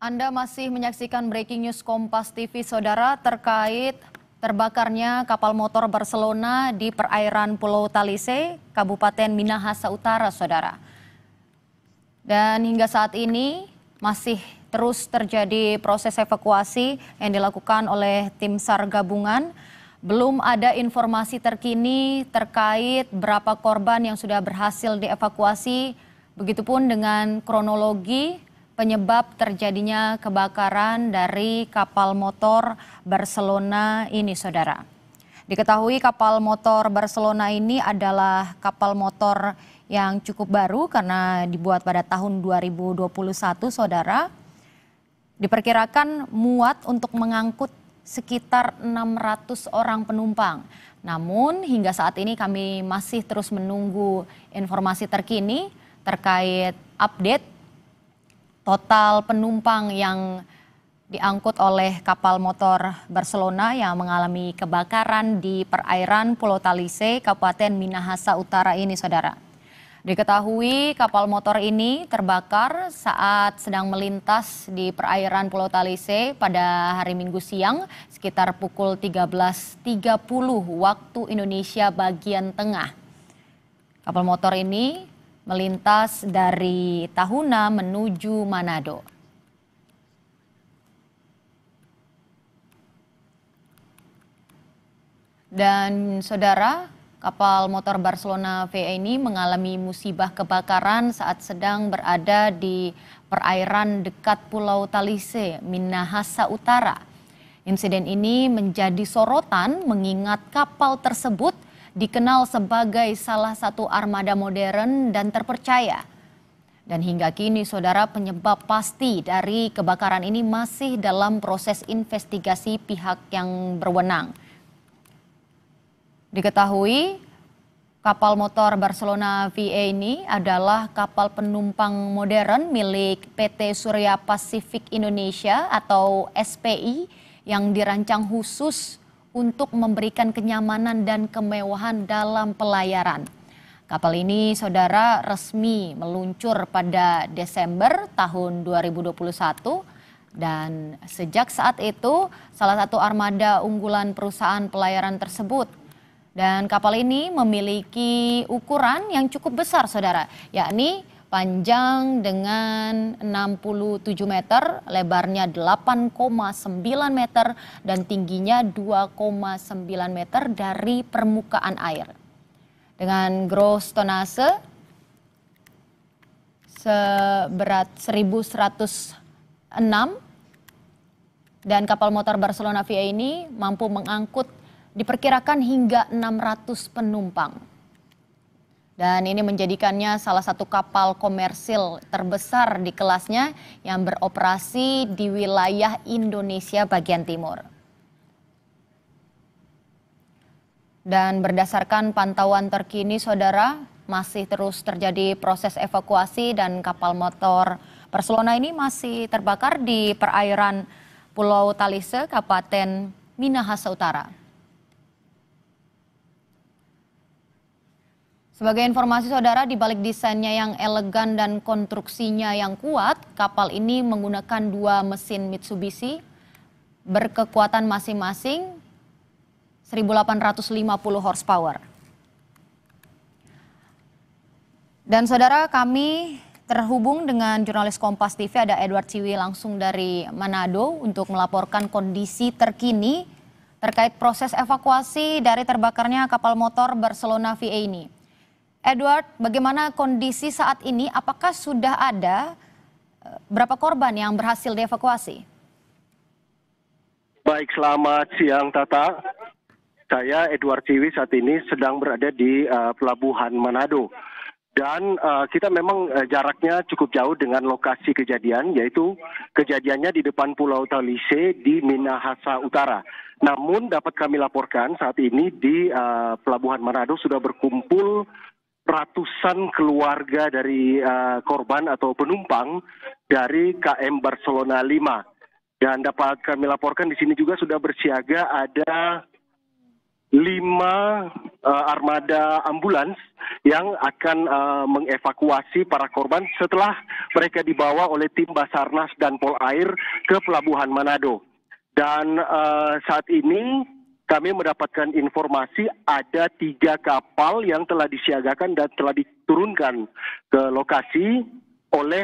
Anda masih menyaksikan Breaking News Kompas TV, Saudara, terkait terbakarnya kapal motor Barcelona di perairan Pulau Talise, Kabupaten Minahasa Utara, Saudara. Dan hingga saat ini masih terus terjadi proses evakuasi yang dilakukan oleh tim SAR gabungan. Belum ada informasi terkini terkait berapa korban yang sudah berhasil dievakuasi, begitupun dengan kronologi penyebab terjadinya kebakaran dari kapal motor Barcelona ini, Saudara. Diketahui kapal motor Barcelona ini adalah kapal motor yang cukup baru karena dibuat pada tahun 2021, Saudara. Diperkirakan muat untuk mengangkut sekitar 600 orang penumpang. Namun hingga saat ini kami masih terus menunggu informasi terkini terkait update total penumpang yang diangkut oleh kapal motor Barcelona yang mengalami kebakaran di perairan Pulau Talise, Kabupaten Minahasa Utara ini, Saudara. Diketahui kapal motor ini terbakar saat sedang melintas di perairan Pulau Talise pada hari Minggu siang sekitar pukul 13.30 waktu Indonesia bagian tengah. Kapal motor ini melintas dari Tahuna menuju Manado. Dan Saudara, kapal motor Barcelona VE ini mengalami musibah kebakaran saat sedang berada di perairan dekat Pulau Talise, Minahasa Utara. Insiden ini menjadi sorotan mengingat kapal tersebut dikenal sebagai salah satu armada modern dan terpercaya. Dan hingga kini, Saudara, penyebab pasti dari kebakaran ini masih dalam proses investigasi pihak yang berwenang. Diketahui kapal motor Barcelona VE ini adalah kapal penumpang modern milik PT Surya Pacific Indonesia atau SPI yang dirancang khusus untuk memberikan kenyamanan dan kemewahan dalam pelayaran. Kapal ini, Saudara, resmi meluncur pada Desember tahun 2021 dan sejak saat itu salah satu armada unggulan perusahaan pelayaran tersebut. Dan kapal ini memiliki ukuran yang cukup besar, Saudara, yakni panjang dengan 67 meter, lebarnya 8,9 meter, dan tingginya 2,9 meter dari permukaan air. Dengan gross tonnase seberat 1.106, dan kapal motor Barcelona VE ini mampu mengangkut diperkirakan hingga 600 penumpang. Dan ini menjadikannya salah satu kapal komersil terbesar di kelasnya yang beroperasi di wilayah Indonesia bagian timur. Dan berdasarkan pantauan terkini, Saudara, masih terus terjadi proses evakuasi dan kapal motor Barcelona ini masih terbakar di perairan Pulau Talise, Kabupaten Minahasa Utara. Sebagai informasi, Saudara, di balik desainnya yang elegan dan konstruksinya yang kuat, kapal ini menggunakan dua mesin Mitsubishi berkekuatan masing-masing 1.850 horsepower. Dan Saudara, kami terhubung dengan jurnalis Kompas TV, ada Edward Ciwi langsung dari Manado untuk melaporkan kondisi terkini terkait proses evakuasi dari terbakarnya kapal motor Barcelona VE ini. Edward, bagaimana kondisi saat ini? Apakah sudah ada berapa korban yang berhasil dievakuasi? Baik, selamat siang Tata. Saya Edward Ciwi saat ini sedang berada di Pelabuhan Manado. Dan kita memang jaraknya cukup jauh dengan lokasi kejadian, yaitu kejadiannya di depan Pulau Talise di Minahasa Utara. Namun dapat kami laporkan saat ini di Pelabuhan Manado sudah berkumpul ratusan keluarga dari korban atau penumpang dari KM Barcelona 5. Dan dapat kami laporkan di sini juga sudah bersiaga ada 5 armada ambulans yang akan mengevakuasi para korban setelah mereka dibawa oleh tim Basarnas dan Polair ke Pelabuhan Manado. Dan saat ini kami mendapatkan informasi ada 3 kapal yang telah disiagakan dan telah diturunkan ke lokasi oleh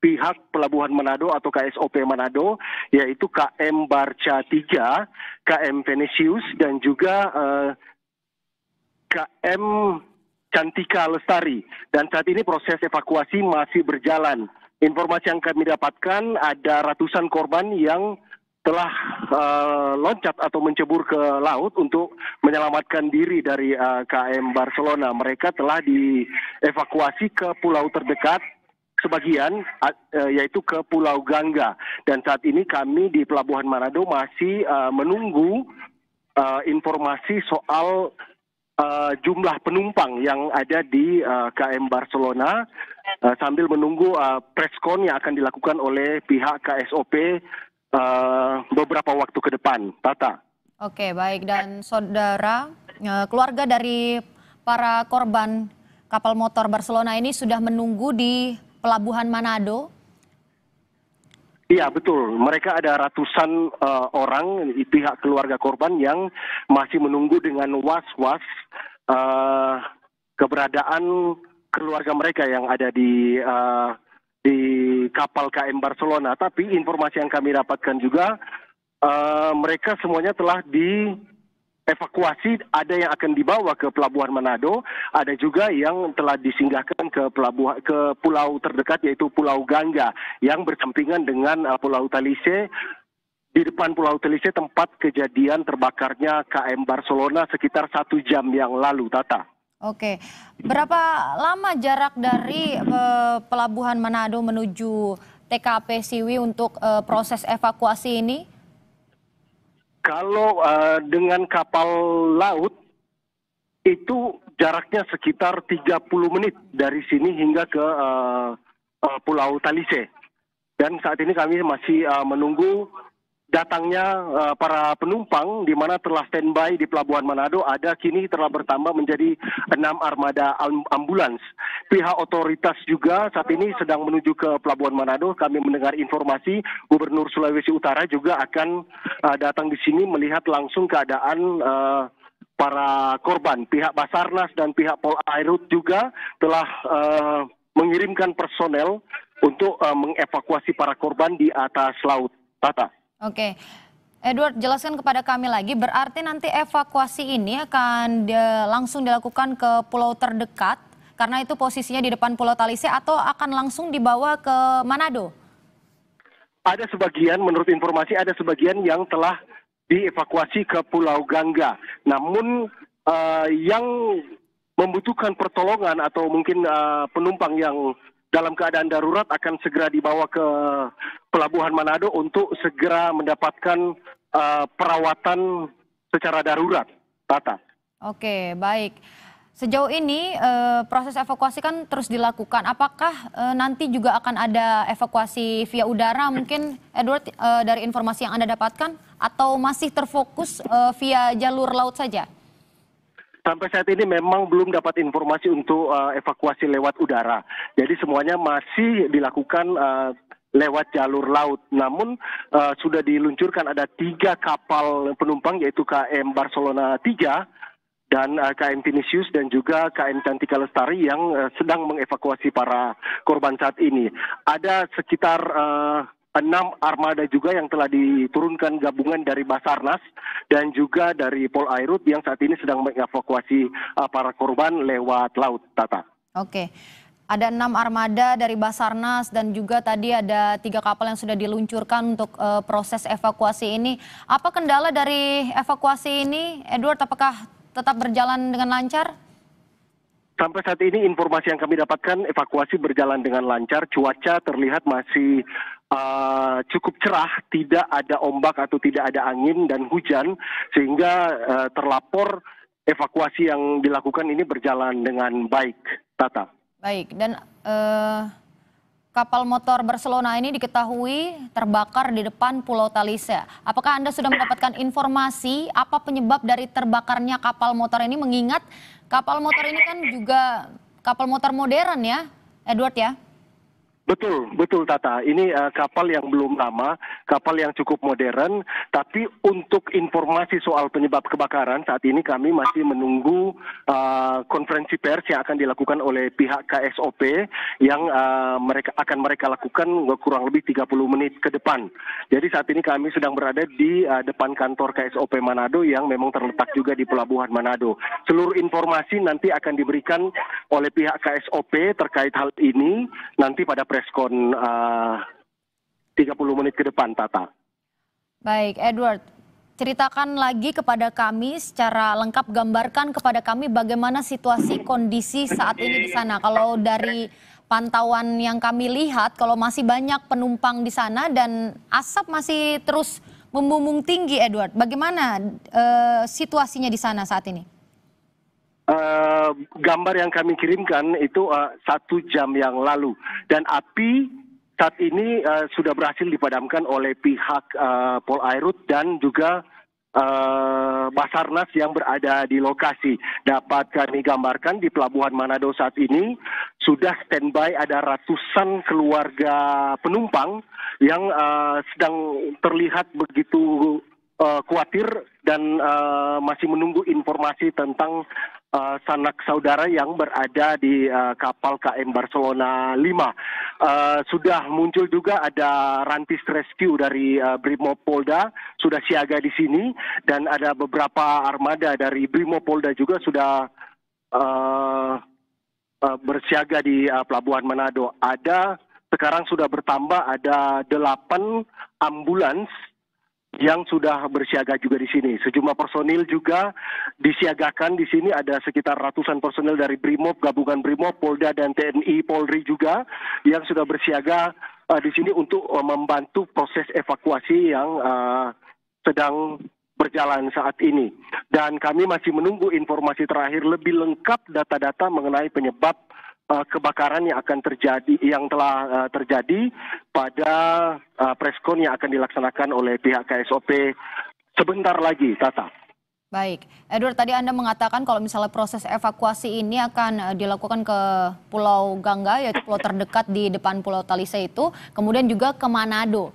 pihak Pelabuhan Manado atau KSOP Manado, yaitu KM Barca 3, KM Venesius, dan juga KM Cantika Lestari. Dan saat ini proses evakuasi masih berjalan. Informasi yang kami dapatkan ada ratusan korban yang telah loncat atau mencebur ke laut untuk menyelamatkan diri dari KM Barcelona. Mereka telah dievakuasi ke pulau terdekat sebagian, yaitu ke Pulau Gangga. Dan saat ini kami di Pelabuhan Manado masih menunggu informasi soal jumlah penumpang yang ada di KM Barcelona, sambil menunggu preskon yang akan dilakukan oleh pihak KSOP beberapa waktu ke depan. Tata. Oke, baik. Dan saudara, keluarga dari para korban kapal motor Barcelona ini sudah menunggu di Pelabuhan Manado. Iya, betul. Mereka ada ratusan orang di pihak keluarga korban yang masih menunggu dengan was-was keberadaan keluarga mereka yang ada di kapal KM Barcelona. Tapi informasi yang kami dapatkan juga mereka semuanya telah dievakuasi. Ada yang akan dibawa ke Pelabuhan Manado, ada juga yang telah disinggahkan ke pulau terdekat, yaitu Pulau Gangga yang bersampingan dengan Pulau Talise. Di depan Pulau Talise tempat kejadian terbakarnya KM Barcelona sekitar 1 jam yang lalu, Tata. Oke, berapa lama jarak dari Pelabuhan Manado menuju TKP Siwi untuk proses evakuasi ini? Kalau dengan kapal laut itu jaraknya sekitar 30 menit dari sini hingga ke Pulau Talise. Dan saat ini kami masih menunggu datangnya para penumpang, di mana telah standby di Pelabuhan Manado. Ada kini telah bertambah menjadi 6 armada ambulans. Pihak otoritas juga saat ini sedang menuju ke Pelabuhan Manado. Kami mendengar informasi Gubernur Sulawesi Utara juga akan datang di sini melihat langsung keadaan para korban. Pihak Basarnas dan pihak Polairut juga telah mengirimkan personel untuk mengevakuasi para korban di atas laut. Tata. Oke, Edward, jelaskan kepada kami lagi, berarti nanti evakuasi ini akan langsung dilakukan ke pulau terdekat, karena itu posisinya di depan Pulau Talise, atau akan langsung dibawa ke Manado? Ada sebagian, menurut informasi ada sebagian yang telah dievakuasi ke Pulau Gangga. Namun yang membutuhkan pertolongan atau mungkin penumpang yang dalam keadaan darurat akan segera dibawa ke Pelabuhan Manado untuk segera mendapatkan perawatan secara darurat, Tata. Oke, baik. Sejauh ini proses evakuasi kan terus dilakukan. Apakah nanti juga akan ada evakuasi via udara mungkin, Edward, dari informasi yang Anda dapatkan? Atau masih terfokus via jalur laut saja? Sampai saat ini memang belum dapat informasi untuk evakuasi lewat udara. Jadi semuanya masih dilakukan lewat jalur laut. Namun sudah diluncurkan ada 3 kapal penumpang, yaitu KM Barcelona 3 dan KM Venesius dan juga KM Cantika Lestari yang sedang mengevakuasi para korban saat ini. Ada sekitar 6 armada juga yang telah diturunkan gabungan dari Basarnas dan juga dari Polairut yang saat ini sedang mengevakuasi para korban lewat laut, Tata. Oke, ada 6 armada dari Basarnas dan juga tadi ada 3 kapal yang sudah diluncurkan untuk proses evakuasi ini. Apa kendala dari evakuasi ini, Edward? Apakah tetap berjalan dengan lancar? Sampai saat ini informasi yang kami dapatkan evakuasi berjalan dengan lancar. Cuaca terlihat masih cukup cerah, tidak ada ombak atau tidak ada angin dan hujan, sehingga terlapor evakuasi yang dilakukan ini berjalan dengan baik, Tata. Baik, dan kapal motor Barcelona ini diketahui terbakar di depan Pulau Talise. Apakah Anda sudah mendapatkan informasi apa penyebab dari terbakarnya kapal motor ini, mengingat kapal motor ini kan juga kapal motor modern ya, Edward ya? Betul, betul Tata. Ini kapal yang belum lama, kapal yang cukup modern. Tapi untuk informasi soal penyebab kebakaran, saat ini kami masih menunggu konferensi pers yang akan dilakukan oleh pihak KSOP yang mereka lakukan kurang lebih 30 menit ke depan. Jadi saat ini kami sedang berada di depan kantor KSOP Manado yang memang terletak juga di Pelabuhan Manado. Seluruh informasi nanti akan diberikan oleh pihak KSOP terkait hal ini nanti pada preskon 30 menit ke depan, Tata. Baik, Edward, ceritakan lagi kepada kami secara lengkap, gambarkan kepada kami bagaimana situasi kondisi saat ini di sana. Kalau dari pantauan yang kami lihat, kalau masih banyak penumpang di sana dan asap masih terus membumbung tinggi, Edward. Bagaimana situasinya di sana saat ini? Gambar yang kami kirimkan itu 1 jam yang lalu, dan api saat ini sudah berhasil dipadamkan oleh pihak Polairut dan juga Basarnas yang berada di lokasi. Dapat kami gambarkan di Pelabuhan Manado saat ini sudah standby ada ratusan keluarga penumpang yang sedang terlihat begitu khawatir dan masih menunggu informasi tentang sanak saudara yang berada di kapal KM Barcelona 5. Sudah muncul juga ada rantis rescue dari Brimopolda sudah siaga di sini, dan ada beberapa armada dari Brimopolda juga sudah bersiaga di Pelabuhan Manado. Sekarang sudah bertambah ada 8 ambulans yang sudah bersiaga juga di sini. Sejumlah personil juga disiagakan di sini, ada sekitar ratusan personil dari Brimob, gabungan Brimob, Polda dan TNI Polri juga yang sudah bersiaga di sini untuk membantu proses evakuasi yang sedang berjalan saat ini. Dan kami masih menunggu informasi terakhir lebih lengkap data-data mengenai penyebab kebakaran yang akan terjadi, yang telah terjadi pada preskon yang akan dilaksanakan oleh pihak KSOP sebentar lagi, Tata. Baik, Edward, tadi Anda mengatakan kalau misalnya proses evakuasi ini akan dilakukan ke Pulau Gangga, yaitu pulau terdekat di depan Pulau Talise itu, kemudian juga ke Manado.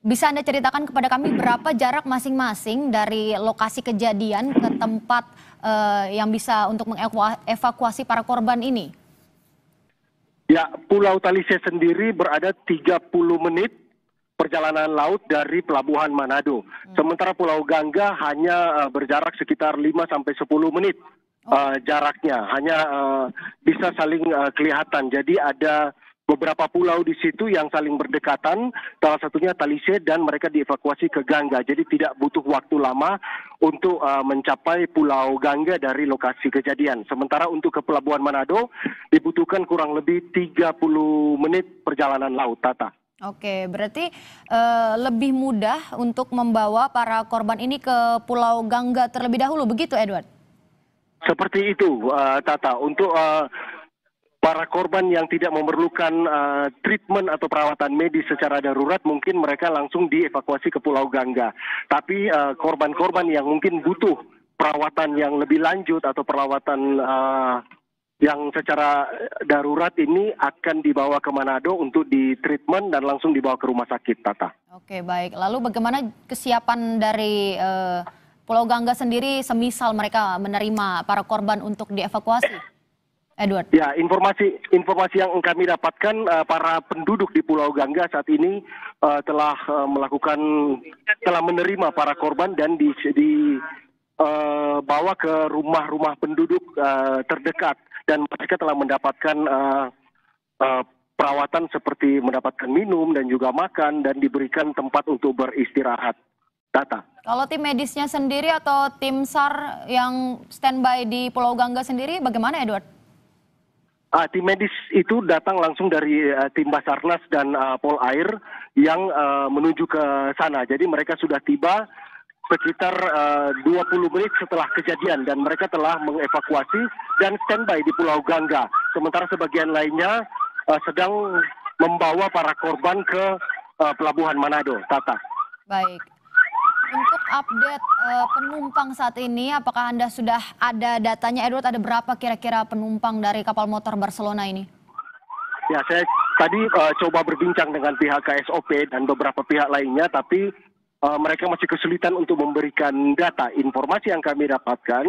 Bisa Anda ceritakan kepada kami berapa jarak masing-masing dari lokasi kejadian ke tempat yang bisa untuk mengevakuasi para korban ini? Ya, Pulau Talise sendiri berada 30 menit perjalanan laut dari Pelabuhan Manado. Sementara Pulau Gangga hanya berjarak sekitar 5-10 menit jaraknya. Hanya bisa saling kelihatan. Jadi ada beberapa pulau di situ yang saling berdekatan, salah satunya Talise, dan mereka dievakuasi ke Gangga. Jadi tidak butuh waktu lama untuk mencapai Pulau Gangga dari lokasi kejadian. Sementara untuk ke Pelabuhan Manado dibutuhkan kurang lebih 30 menit perjalanan laut, Tata. Oke, berarti lebih mudah untuk membawa para korban ini ke Pulau Gangga terlebih dahulu, begitu Edward? Seperti itu, Tata. Untuk para korban yang tidak memerlukan treatment atau perawatan medis secara darurat, mungkin mereka langsung dievakuasi ke Pulau Gangga. Tapi korban-korban yang mungkin butuh perawatan yang lebih lanjut atau perawatan yang secara darurat ini akan dibawa ke Manado untuk ditreatment dan langsung dibawa ke rumah sakit, Tata. Oke, baik. Lalu bagaimana kesiapan dari Pulau Gangga sendiri semisal mereka menerima para korban untuk dievakuasi? Edward. Ya, informasi yang kami dapatkan, para penduduk di Pulau Gangga saat ini telah menerima para korban dan dibawa ke rumah-rumah penduduk terdekat, dan mereka telah mendapatkan perawatan seperti mendapatkan minum dan juga makan, dan diberikan tempat untuk beristirahat. Tata. Kalau tim medisnya sendiri atau tim SAR yang standby di Pulau Gangga sendiri bagaimana, Edward? Tim medis itu datang langsung dari tim Basarnas dan Polair yang menuju ke sana. Jadi mereka sudah tiba sekitar 20 menit setelah kejadian, dan mereka telah mengevakuasi dan standby di Pulau Gangga. Sementara sebagian lainnya sedang membawa para korban ke Pelabuhan Manado, Tata. Baik. Untuk update penumpang saat ini, apakah Anda sudah ada datanya, Edward? Ada berapa kira-kira penumpang dari kapal motor Barcelona ini? Ya, tadi coba berbincang dengan pihak KSOP dan beberapa pihak lainnya, tapi mereka masih kesulitan untuk memberikan data. Informasi yang kami dapatkan,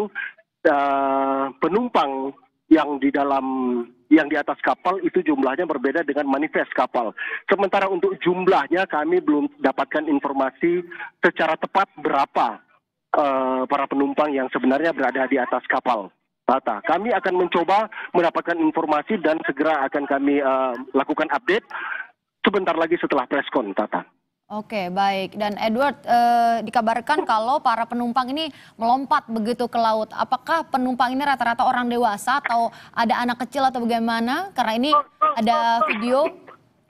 penumpang yang di atas kapal itu jumlahnya berbeda dengan manifest kapal. Sementara untuk jumlahnya kami belum dapatkan informasi secara tepat berapa para penumpang yang sebenarnya berada di atas kapal. Tata, kami akan mencoba mendapatkan informasi dan segera akan kami lakukan update sebentar lagi setelah preskon, Tata. Oke, baik. Dan Edward, dikabarkan kalau para penumpang ini melompat begitu ke laut. Apakah penumpang ini rata-rata orang dewasa atau ada anak kecil atau bagaimana? Karena ini ada video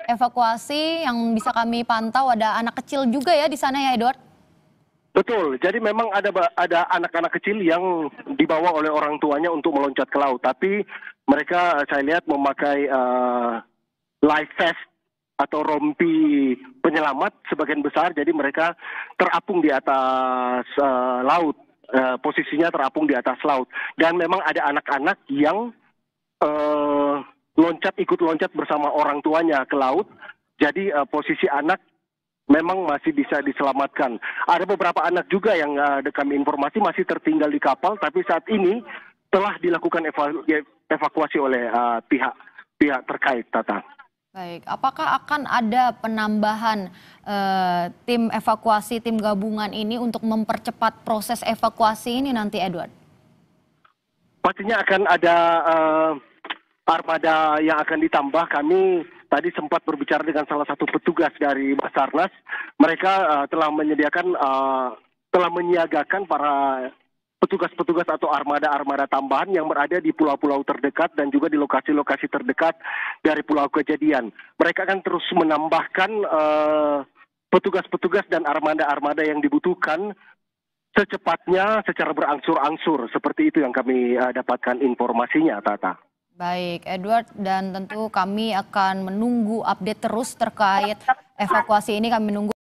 evakuasi yang bisa kami pantau, ada anak kecil juga ya di sana ya, Edward? Betul, jadi memang ada anak-anak kecil yang dibawa oleh orang tuanya untuk meloncat ke laut. Tapi mereka saya lihat memakai life vest atau rompi penyelamat sebagian besar, jadi mereka terapung di atas laut, posisinya terapung di atas laut. Dan memang ada anak-anak yang ikut loncat bersama orang tuanya ke laut, jadi posisi anak memang masih bisa diselamatkan. Ada beberapa anak juga yang kami informasi masih tertinggal di kapal, tapi saat ini telah dilakukan evakuasi oleh pihak terkait, Tata. Baik, apakah akan ada penambahan tim evakuasi, tim gabungan ini untuk mempercepat proses evakuasi ini nanti, Edward? Pastinya akan ada armada yang akan ditambah. Kami tadi sempat berbicara dengan salah satu petugas dari Basarnas. Mereka telah menyiagakan para petugas-petugas atau armada-armada tambahan yang berada di pulau-pulau terdekat dan juga di lokasi-lokasi terdekat dari pulau kejadian. Mereka akan terus menambahkan petugas-petugas dan armada-armada yang dibutuhkan secepatnya secara berangsur-angsur. Seperti itu yang kami dapatkan informasinya, Tata. Baik, Edward, dan tentu kami akan menunggu update terus terkait evakuasi ini. Kami menunggu